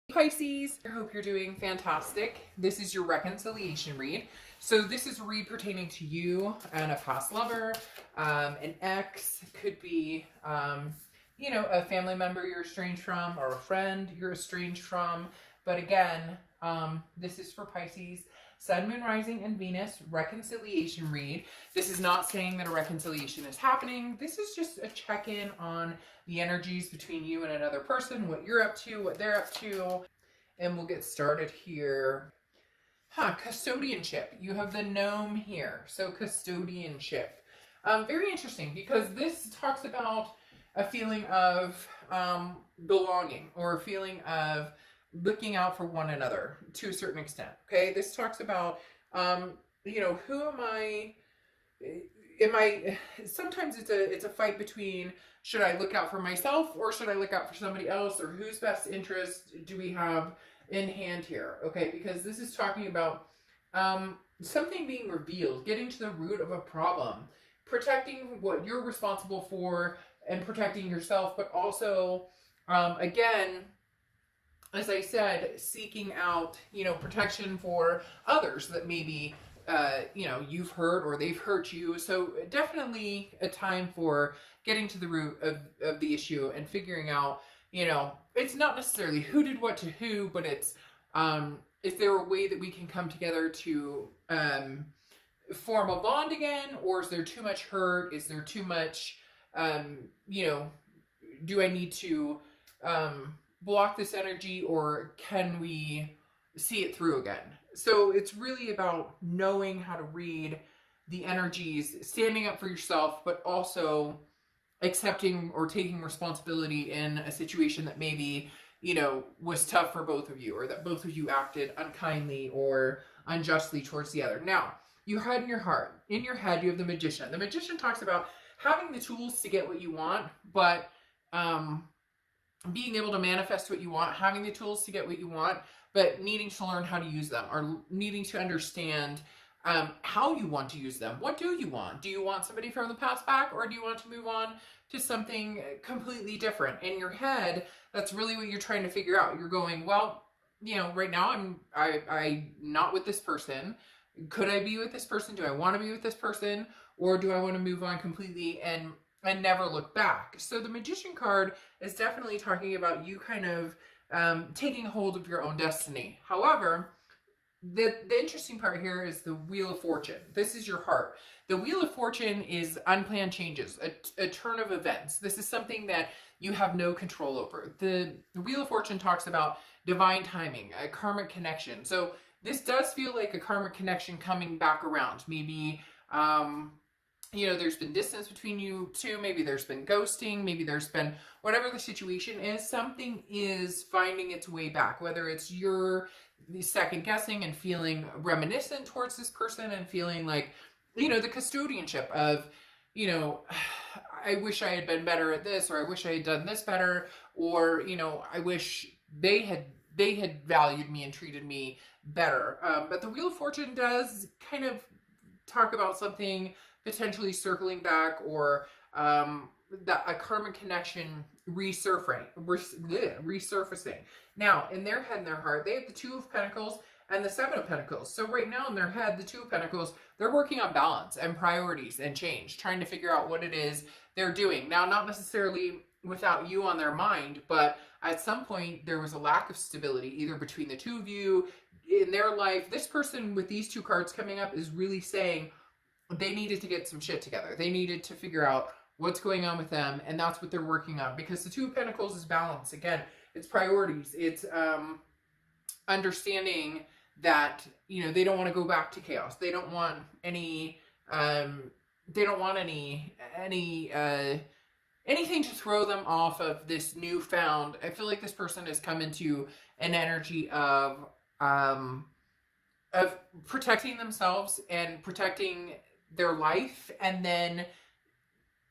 Pisces, I hope you're doing fantastic. This is your reconciliation read. So this is a read pertaining to you and a past lover, an ex, could be, a family member you're estranged from or a friend you're estranged from. But again, this is for Pisces, Sun, Moon, Rising, and Venus reconciliation read. This is not saying that a reconciliation is happening. This is just a check-in on the energies between you and another person, what you're up to, what they're up to. And we'll get started here. Custodianship. You have the gnome here. So custodianship. Very interesting because this talks about a feeling of belonging or a feeling of looking out for one another to a certain extent. Okay, this talks about who am I? Sometimes it's a fight between, should I look out for myself or should I look out for somebody else, or whose best interest do we have in hand here? Okay, because this is talking about something being revealed, getting to the root of a problem, protecting what you're responsible for and protecting yourself, but also again, as I said, seeking out, protection for others that maybe, you've hurt or they've hurt you. So definitely a time for getting to the root of the issue and figuring out, it's not necessarily who did what to who, but it's, is there a way that we can come together to form a bond again? Or is there too much hurt? Is there too much, do I need to, block this energy, or can we see it through again? So it's really about knowing how to read the energies, standing up for yourself, but also accepting or taking responsibility in a situation that maybe, was tough for both of you, or that both of you acted unkindly or unjustly towards the other. Now, you had in your heart, in your head, you have the Magician. The Magician talks about having the tools to get what you want, but being able to manifest what you want, having the tools to get what you want, but needing to learn how to use them, or needing to understand how you want to use them. What do you want? Do you want somebody from the past back, or do you want to move on to something completely different? In your head, that's really what you're trying to figure out. You're going, well, right now I'm not with this person. Could I be with this person? Do I want to be with this person? Or do I want to move on completely and never look back? So the Magician card is definitely talking about you kind of taking hold of your own destiny. However, the interesting part here is the Wheel of Fortune. This is your heart. The Wheel of Fortune is unplanned changes, a turn of events. This is something that you have no control over. The Wheel of Fortune talks about divine timing, a karmic connection. So this does feel like a karmic connection coming back around. Maybe there's been distance between you two. Maybe there's been ghosting. Maybe there's been whatever the situation is. Something is finding its way back, whether it's you're second guessing and feeling reminiscent towards this person and feeling like, the custodianship of, I wish I had been better at this, or I wish I had done this better, or, I wish they had valued me and treated me better. But the Wheel of Fortune does kind of talk about something potentially circling back, or a karmic connection resurfacing. Now, in their head and their heart, they have the Two of Pentacles and the Seven of Pentacles. So right now in their head, the Two of Pentacles, they're working on balance and priorities and change, trying to figure out what it is they're doing. Now, not necessarily without you on their mind, but at some point there was a lack of stability either between the two of you in their life. This person with these two cards coming up is really saying they needed to get some shit together. They needed to figure out what's going on with them, and that's what they're working on, because the Two of Pentacles is balance. Again, it's priorities. It's understanding that, they don't want to go back to chaos. They don't want anything to throw them off of this newfound. I feel like this person has come into an energy of protecting themselves and protecting their life, and then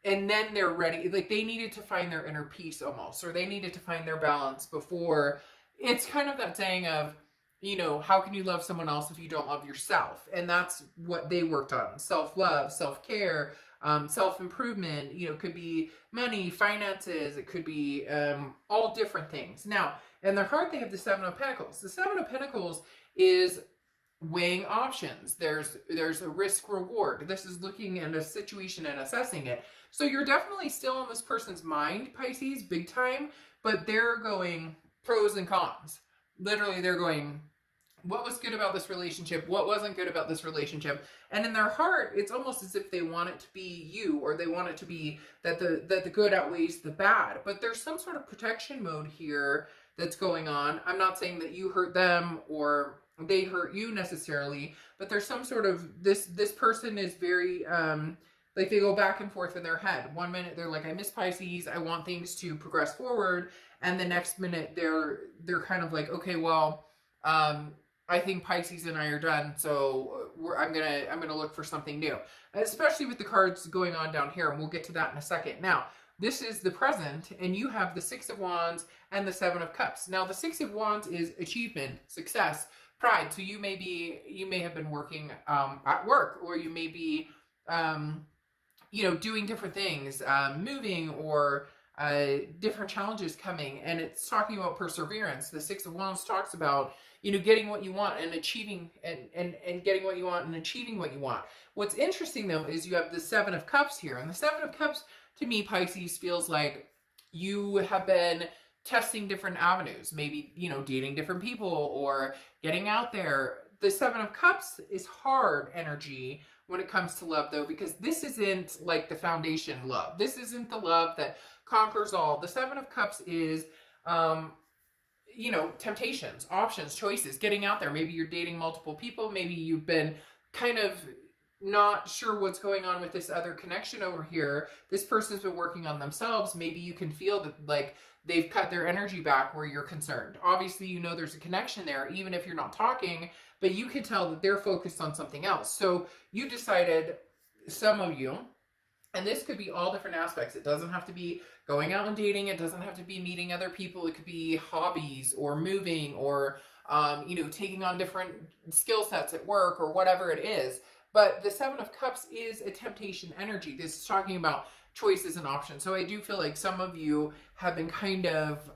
they're ready. Like, they needed to find their inner peace almost, or they needed to find their balance before. It's kind of that saying of, how can you love someone else if you don't love yourself? And that's what they worked on. Self-love, self-care, self-improvement, could be money, finances, it could be all different things. Now, In their heart, they have the Seven of Pentacles. The Seven of Pentacles is weighing options. There's a risk reward. This is looking at a situation and assessing it. So you're definitely still on this person's mind, Pisces, big time, but they're going pros and cons. Literally, they're going, what was good about this relationship? What wasn't good about this relationship? And in their heart, it's almost as if they want it to be you, or they want it to be that the good outweighs the bad. But there's some sort of protection mode here that's going on. I'm not saying that you hurt them or they hurt you necessarily, but there's some sort of, this person is very, like they go back and forth in their head. One minute they're like, I miss Pisces, I want things to progress forward. And the next minute they're kind of like, okay, well, I think Pisces and I are done, so I'm gonna look for something new. Especially with the cards going on down here, and we'll get to that in a second. Now, this is the present, and you have the Six of Wands and the Seven of Cups. Now, the Six of Wands is achievement, success, pride. So you may have been working at work, or you may be, doing different things, moving, or different challenges coming, and it's talking about perseverance. The Six of Wands talks about, getting what you want and achieving and getting what you want and achieving what you want. What's interesting though is you have the Seven of Cups here, and the Seven of Cups to me, Pisces, feels like you have been testing different avenues, maybe, dating different people or getting out there. The Seven of Cups is hard energy when it comes to love though, because this isn't like the foundation love. This isn't the love that conquers all. The Seven of Cups is, temptations, options, choices, getting out there. Maybe you're dating multiple people. Maybe you've been kind of not sure what's going on with this other connection over here. This person's been working on themselves. Maybe you can feel that like they've cut their energy back where you're concerned. Obviously, there's a connection there, even if you're not talking, but you can tell that they're focused on something else. So you decided, some of you, and this could be all different aspects. It doesn't have to be going out and dating. It doesn't have to be meeting other people. It could be hobbies or moving or, taking on different skill sets at work or whatever it is. But the Seven of Cups is a temptation energy. This is talking about choices and options. So I do feel like some of you have been kind of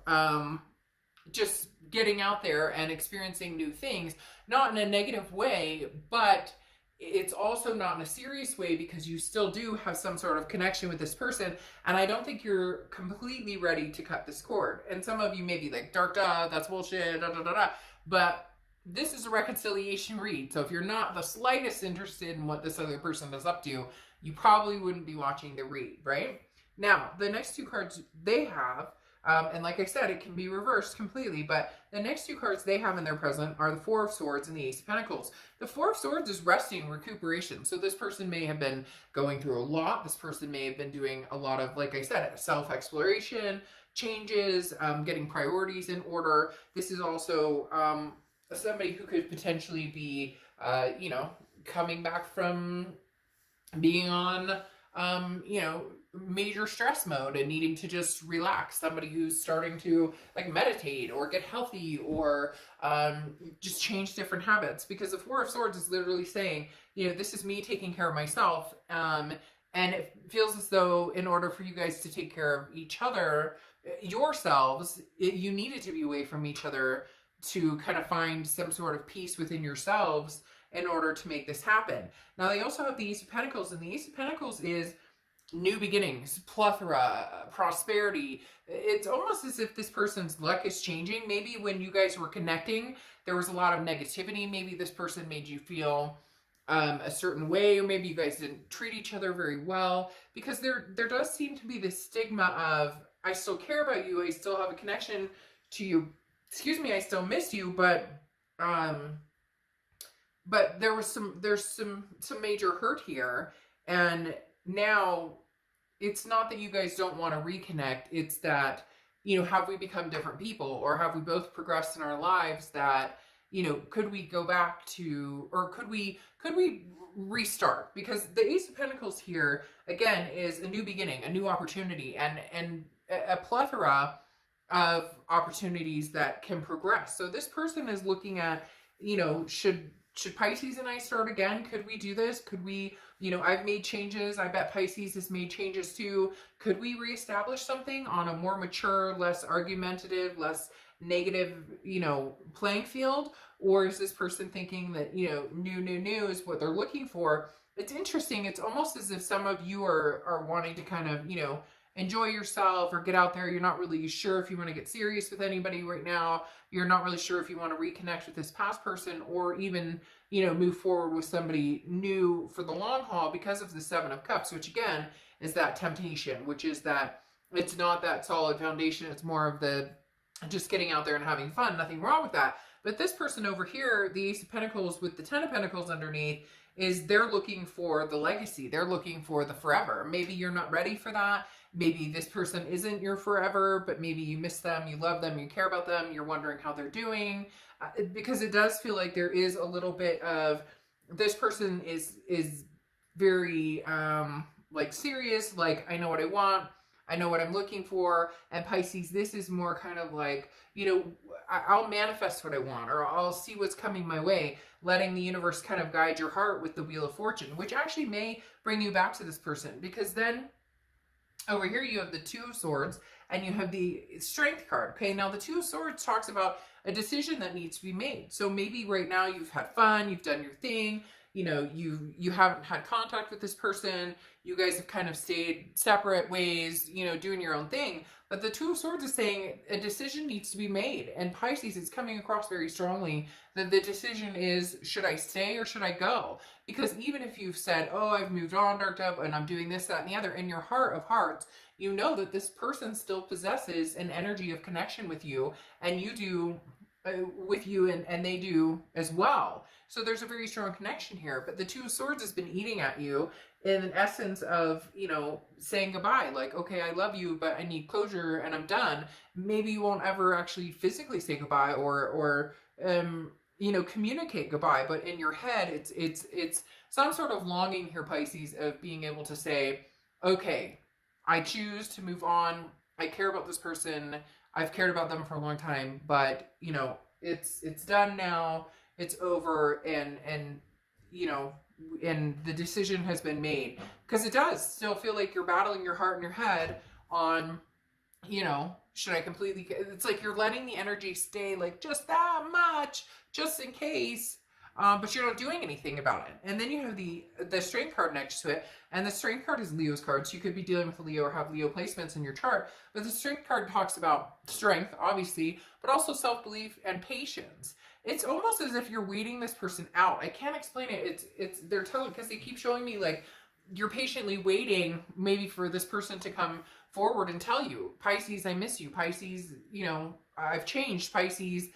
just getting out there and experiencing new things, not in a negative way, but it's also not in a serious way, because you still do have some sort of connection with this person, and I don't think you're completely ready to cut this cord. And some of you may be like, dark, that's bullshit, but this is a reconciliation read. So if you're not the slightest interested in what this other person is up to, you probably wouldn't be watching the read, right? Now, the next two cards they have, and like I said, it can be reversed completely, but the next two cards they have in their present are the Four of Swords and the Ace of Pentacles. The Four of Swords is resting, recuperation. So this person may have been going through a lot. This person may have been doing a lot of, like I said, self-exploration, changes, getting priorities in order. This is also somebody who could potentially be, coming back from being on, major stress mode and needing to just relax. Somebody who's starting to like meditate or get healthy or just change different habits, because the Four of Swords is literally saying, this is me taking care of myself. And it feels as though in order for you guys to take care of each other, yourselves, you needed to be away from each other to kind of find some sort of peace within yourselves in order to make this happen. Now, they also have the Ace of Pentacles, and the Ace of Pentacles is new beginnings, plethora, prosperity. It's almost as if this person's luck is changing. Maybe when you guys were connecting, there was a lot of negativity. Maybe this person made you feel a certain way, or maybe you guys didn't treat each other very well, because there does seem to be this stigma of, I still care about you, I still have a connection to you, excuse me, I still miss you, but there's some major hurt here, and now it's not that you guys don't want to reconnect, it's that, have we become different people, or have we both progressed in our lives that, could we go back to, or could we restart? Because the Ace of Pentacles here, again, is a new beginning, a new opportunity, and a plethora of opportunities that can progress. So this person is looking at, should Pisces and I start again? Could we do this? Could we, I've made changes. I bet Pisces has made changes too. Could we reestablish something on a more mature, less argumentative, less negative, you know, playing field? Or is this person thinking that, you know, new is what they're looking for? It's interesting. It's almost as if some of you are wanting to kind of, you know, enjoy yourself or get out there. You're not really sure if you want to get serious with anybody right now. You're not really sure if you want to reconnect with this past person or even, you know, move forward with somebody new for the long haul because of the Seven of Cups, which again is that temptation, which is that it's not that solid foundation. It's more of the just getting out there and having fun. Nothing wrong with that. But this person over here, the Ace of Pentacles with the Ten of Pentacles underneath, is they're looking for the legacy. They're looking for the forever. Maybe you're not ready for that. Maybe this person isn't your forever, but maybe you miss them, you love them, you care about them, you're wondering how they're doing. Because it does feel like there is a little bit of, this person is very like serious, like I know what I want, I know what I'm looking for. And Pisces, this is more kind of like, you know, I'll manifest what I want, or I'll see what's coming my way, letting the universe kind of guide your heart with the Wheel of Fortune, which actually may bring you back to this person. Because then over here you have the Two of Swords and you have the Strength card. Okay, now the Two of Swords talks about a decision that needs to be made. So maybe right now you've had fun, you've done your thing, you know, you haven't had contact with this person, you guys have kind of stayed separate ways, you know, doing your own thing. But the Two of Swords is saying a decision needs to be made. And Pisces is coming across very strongly that the decision is, should I stay or should I go? Because even if you've said, oh, I've moved on, Dark Dove, and I'm doing this, that, and the other, in your heart of hearts, you know that this person still possesses an energy of connection with you, and you do with you, and they do as well. So there's a very strong connection here. But the Two of Swords has been eating at you in an essence of, you know, saying goodbye. Like, okay, I love you, but I need closure and I'm done. Maybe you won't ever actually physically say goodbye or you know, communicate goodbye. But in your head, it's some sort of longing here, Pisces, of being able to say, okay, I choose to move on. I care about this person. I've cared about them for a long time, but you know, it's done now. It's over, and you know, and the decision has been made. Because it does still feel like you're battling your heart and your head on, you know, should I completely, it's like you're letting the energy stay like just that much, just in case, but you're not doing anything about it. And then you have the Strength card next to it, and the Strength card is Leo's card, so you could be dealing with a Leo or have Leo placements in your chart. But the Strength card talks about strength, obviously, but also self-belief and patience. It's almost as if you're waiting this person out. I can't explain it. They're telling, because they keep showing me like you're patiently waiting maybe for this person to come forward and tell you, Pisces, I miss you. Pisces, you know, I've changed. Pisces,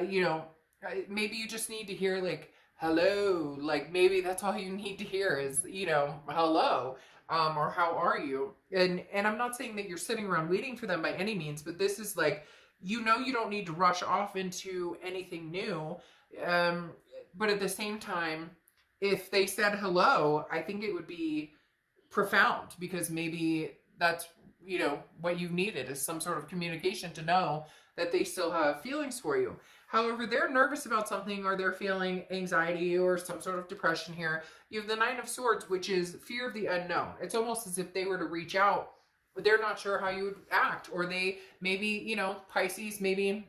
you know, maybe you just need to hear like, hello. Like maybe that's all you need to hear is, you know, hello, or how are you? And I'm not saying that you're sitting around waiting for them by any means, but this is like, you know, you don't need to rush off into anything new. But at the same time, if they said hello, I think it would be profound, because maybe that's, you know, what you needed is some sort of communication to know that they still have feelings for you. However, they're nervous about something, or they're feeling anxiety or some sort of depression here. You have the Nine of Swords, which is fear of the unknown. It's almost as if they were to reach out, but they're not sure how you would act, or they maybe, you know, Pisces, maybe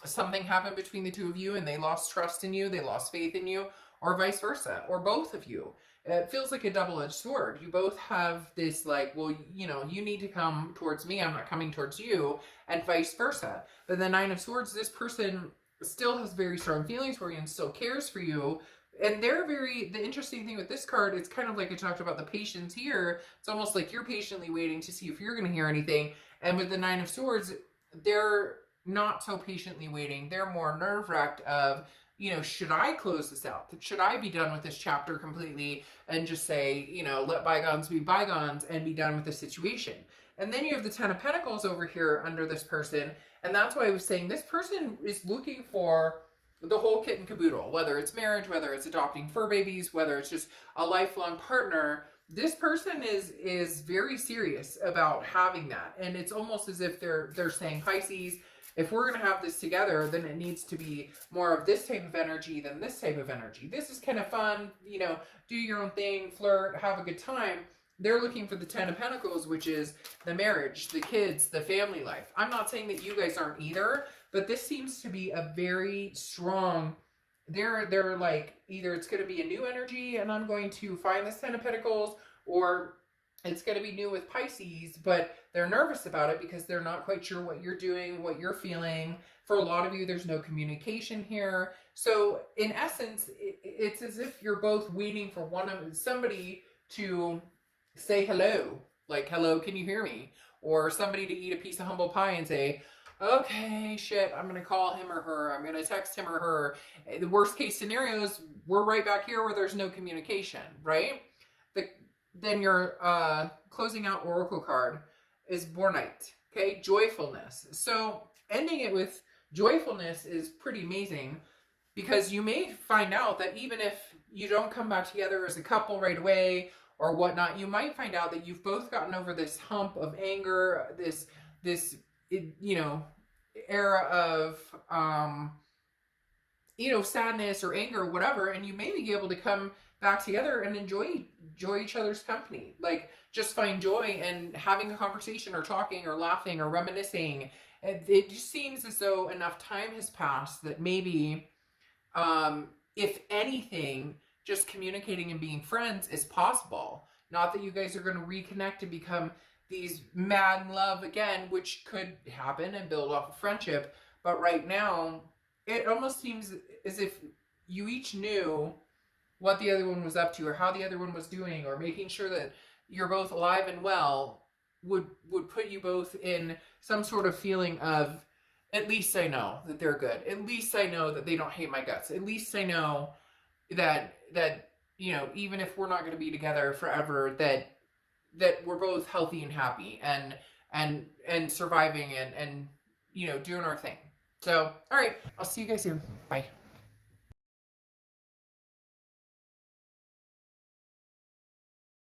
something happened between the two of you and they lost trust in you, they lost faith in you, or vice versa, or both of you. It feels like a double-edged sword. You both have this like, well, you know, you need to come towards me, I'm not coming towards you, and vice versa. But the Nine of Swords, this person still has very strong feelings for you and still cares for you. And they're the interesting thing with this card, it's kind of like I talked about the patience here. It's almost like you're patiently waiting to see if you're going to hear anything. And with the Nine of Swords, they're not so patiently waiting. They're more nerve-wracked of, you know, should I close this out? Should I be done with this chapter completely and just say, you know, let bygones be bygones and be done with the situation? And then you have the Ten of Pentacles over here under this person. And that's why I was saying this person is looking for the whole kit and caboodle, whether it's marriage, whether it's adopting fur babies, whether it's just a lifelong partner. This person is very serious about having that. And it's almost as if they're saying, Pisces, if we're going to have this together, then it needs to be more of this type of energy than this type of energy. This is kind of fun, you know, do your own thing, flirt, have a good time. They're looking for the Ten of Pentacles, which is the marriage, the kids, the family life. I'm not saying that you guys aren't either, but this seems to be a very strong, they're like, either it's going to be a new energy and I'm going to find this Ten of Pentacles, or it's going to be new with Pisces, but they're nervous about it because they're not quite sure what you're doing, what you're feeling. For a lot of you, there's no communication here. So in essence, it's as if you're both waiting for somebody to say hello. Like, hello, can you hear me? Or somebody to eat a piece of humble pie and say, okay, shit, I'm going to call him or her. I'm going to text him or her. The worst case scenarios, we're right back here where there's no communication, right? Then your closing out oracle card is Bornite, okay? Joyfulness. So ending it with joyfulness is pretty amazing, because you may find out that even if you don't come back together as a couple right away or whatnot, you might find out that you've both gotten over this hump of anger, this you know, era of you know, sadness or anger or whatever, and you may be able to come back together and enjoy each other's company. Like, just find joy in having a conversation or talking or laughing or reminiscing. It just seems as though enough time has passed that maybe, if anything, just communicating and being friends is possible. Not that you guys are going to reconnect and become these mad in love again, which could happen and build off of friendship. But right now, it almost seems as if you each knew what the other one was up to, or how the other one was doing, or making sure that you're both alive and well would put you both in some sort of feeling of, at least I know that they're good. At least I know that they don't hate my guts. At least I know that you know, even if we're not going to be together forever, that we're both healthy and happy and surviving and you know, doing our thing. So, all right, I'll see you guys soon. Bye.